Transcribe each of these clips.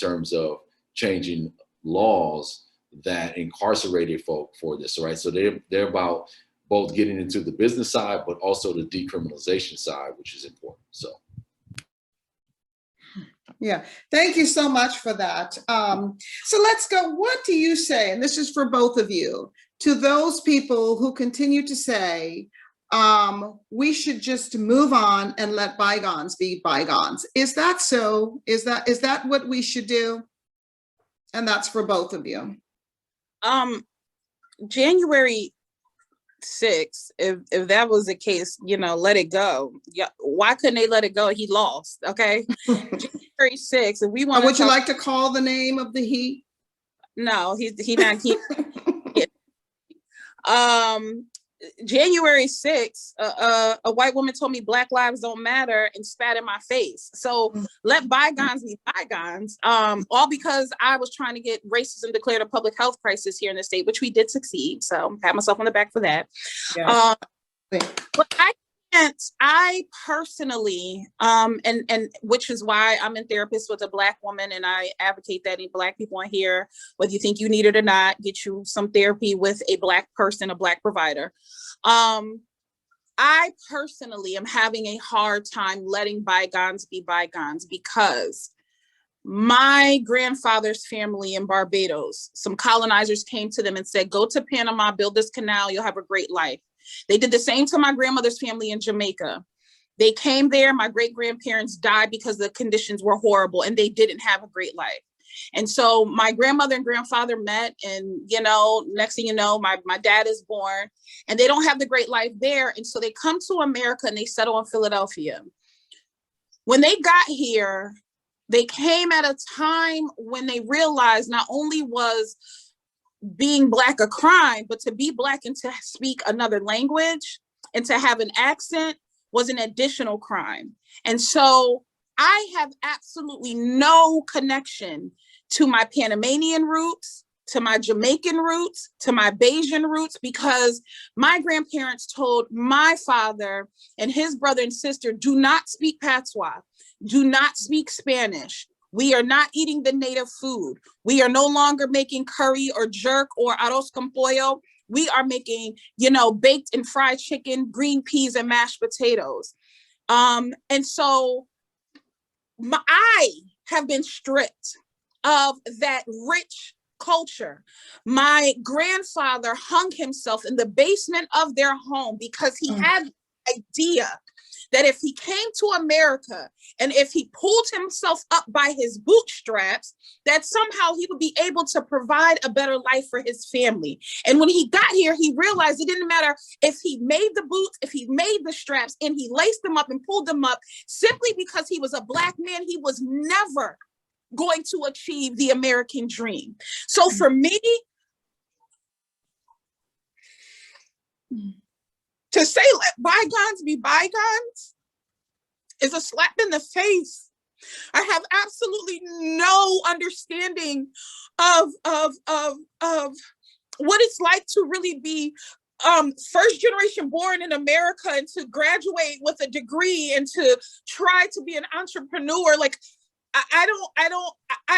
terms of changing laws that incarcerated folk for this, right? So they're about both getting into the business side, but also the decriminalization side, which is important. So. Yeah, thank you so much for that. So let's go. What do you say, and this is for both of you, to those people who continue to say, we should just move on and let bygones be bygones? Is that so? Is that what we should do? And that's for both of you. January 6th, if that was the case, let it go. Yeah, why couldn't they let it go? He lost. Okay. January 6th. If we want, would you like to call the name of the he? No, he not. January 6th, a white woman told me Black lives don't matter and spat in my face. So let bygones be bygones. All because I was trying to get racism declared a public health crisis here in the state, which we did succeed. So pat myself on the back for that. Yeah. But I personally, and which is why I'm in therapist with a Black woman, and I advocate that any Black people on here, whether you think you need it or not, get you some therapy with a Black person, a Black provider. I personally am having a hard time letting bygones be bygones because my grandfather's family in Barbados, some colonizers came to them and said, go to Panama, build this canal, you'll have a great life. They did the same to my grandmother's family in Jamaica. They came there, my great-grandparents died because the conditions were horrible and they didn't have a great life. And so my grandmother and grandfather met, and, next thing you know, my dad is born and they don't have the great life there. And so they come to America and they settle in Philadelphia. When they got here, they came at a time when they realized not only was being Black a crime, but to be Black and to speak another language and to have an accent was an additional crime. And so I have absolutely no connection to my Panamanian roots, to my Jamaican roots, to my Bayesian roots, because my grandparents told my father and his brother and sister, do not speak Patois, do not speak Spanish. We are not eating the native food. We are no longer making curry or jerk or arroz con pollo. We are making, baked and fried chicken, green peas, and mashed potatoes. And so I have been stripped of that rich culture. My grandfather hung himself in the basement of their home because he had the idea that if he came to America and if he pulled himself up by his bootstraps, that somehow he would be able to provide a better life for his family. And when he got here, he realized it didn't matter if he made the boots, if he made the straps, and he laced them up and pulled them up, simply because he was a Black man, he was never going to achieve the American dream. So for me, to say let bygones be bygones is a slap in the face. I have absolutely no understanding of what it's like to really be first generation born in America and to graduate with a degree and to try to be an entrepreneur. Like, I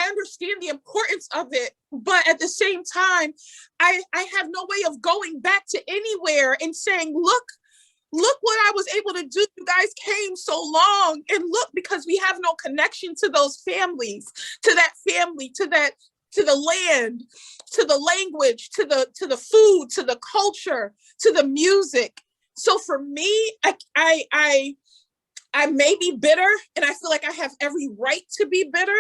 understand the importance of it, but at the same time, I have no way of going back to anywhere and saying, look what I was able to do. You guys came so long, and look, because we have no connection to those families, to that family, to the land, to the language, to the food, to the culture, to the music. So for me, I may be bitter, and I feel like I have every right to be bitter,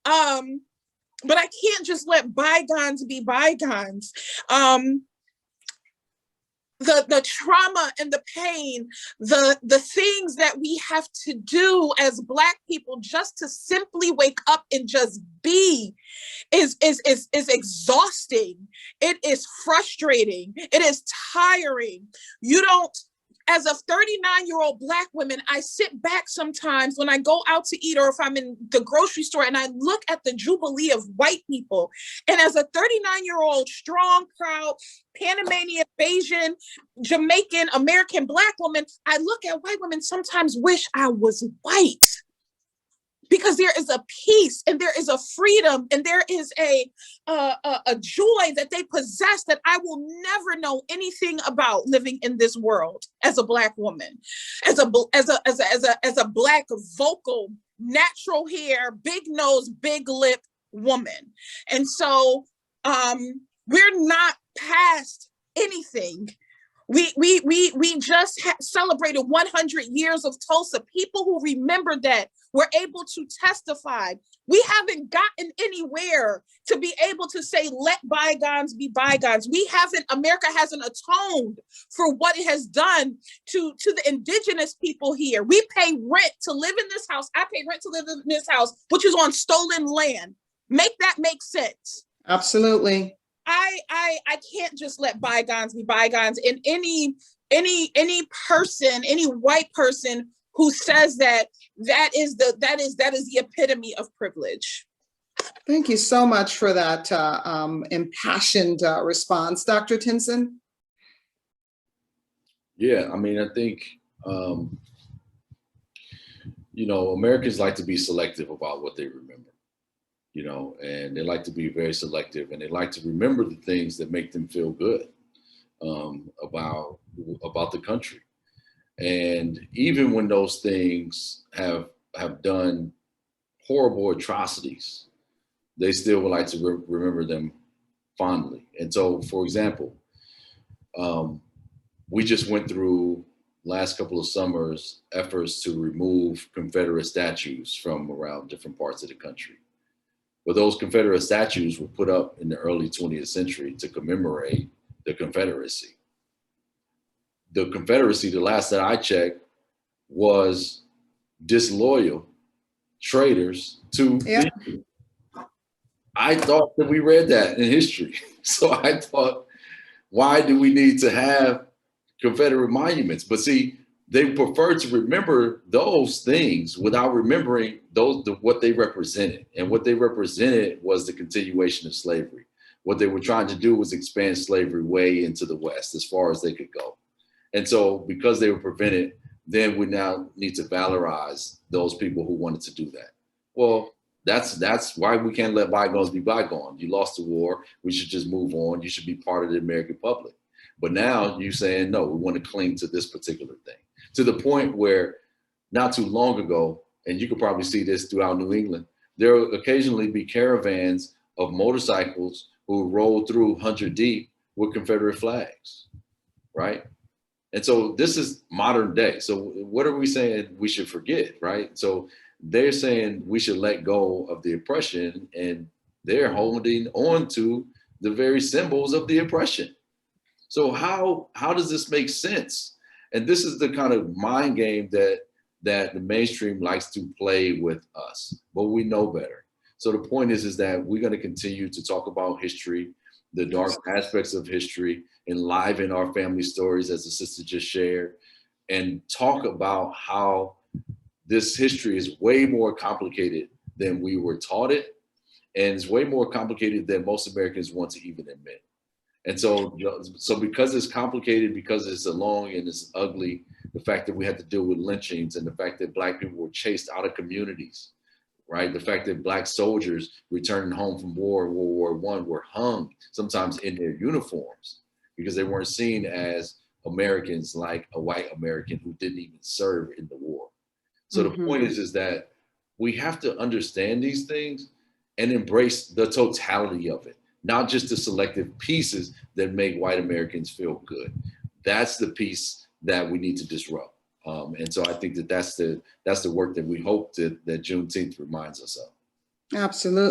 but I can't just let bygones be bygones. The trauma and the pain, the things that we have to do as Black people just to simply wake up and just be is exhausting. It is frustrating. It is tiring. As a 39-year-old Black woman, I sit back sometimes when I go out to eat or if I'm in the grocery store and I look at the jubilee of white people. And as a 39-year-old strong, proud, Panamanian, Bayesian, Jamaican, American Black woman, I look at white women, sometimes wish I was white. because there is a peace and there is a freedom and there is a joy that they possess that I will never know anything about living in this world as a Black woman, as a Black vocal, natural hair, big nose, big lip woman. And so we're not past anything. We just celebrated 100 years of Tulsa. People who remember that were able to testify. We haven't gotten anywhere to be able to say, let bygones be bygones. America hasn't atoned for what it has done to the indigenous people here. We pay rent to live in this house. I pay rent to live in this house, which is on stolen land. Make that make sense. Absolutely. I can't just let bygones be bygones. And any person, any white person who says that is the epitome of privilege. Thank you so much for that impassioned response, Dr. Tinson. Yeah, I mean, I think Americans like to be selective about what they remember. And they like to be very selective, and they like to remember the things that make them feel good about the country. And even when those things have done horrible atrocities, they still would like to remember them fondly. And so, for example, we just went through last couple of summers efforts to remove Confederate statues from around different parts of the country. But those Confederate statues were put up in the early 20th century to commemorate the Confederacy. The Confederacy, the last that I checked, was disloyal traitors to history. I thought that we read that in history. So I thought, why do we need to have Confederate monuments? But see, they prefer to remember those things without remembering what they represented. And what they represented was the continuation of slavery. What they were trying to do was expand slavery way into the West as far as they could go. And so because they were prevented, then we now need to valorize those people who wanted to do that. Well, that's why we can't let bygones be bygones. You lost the war. We should just move on. You should be part of the American public. But now you're saying, no, we want to cling to this particular thing. To the point where not too long ago, and you could probably see this throughout New England, there will occasionally be caravans of motorcycles who roll through 100 deep with Confederate flags, right? And so this is modern day. So what are we saying we should forget, right? So they're saying we should let go of the oppression, and they're holding on to the very symbols of the oppression. So how does this make sense? And this is the kind of mind game that the mainstream likes to play with us, but we know better. So the point is that we're going to continue to talk about history, the dark aspects of history, enliven our family stories, as the sister just shared, and talk about how this history is way more complicated than we were taught it, and it's way more complicated than most Americans want to even admit. And so because it's complicated, because it's long and it's ugly, the fact that we had to deal with lynchings, and the fact that Black people were chased out of communities, right? The fact that Black soldiers returning home from World War I were hung, sometimes in their uniforms, because they weren't seen as Americans like a white American who didn't even serve in the war. So the point is that we have to understand these things and embrace the totality of it, not just the selective pieces that make white Americans feel good. That's the piece that we need to disrupt. And so I think that's the work that we hope that Juneteenth reminds us of. Absolutely.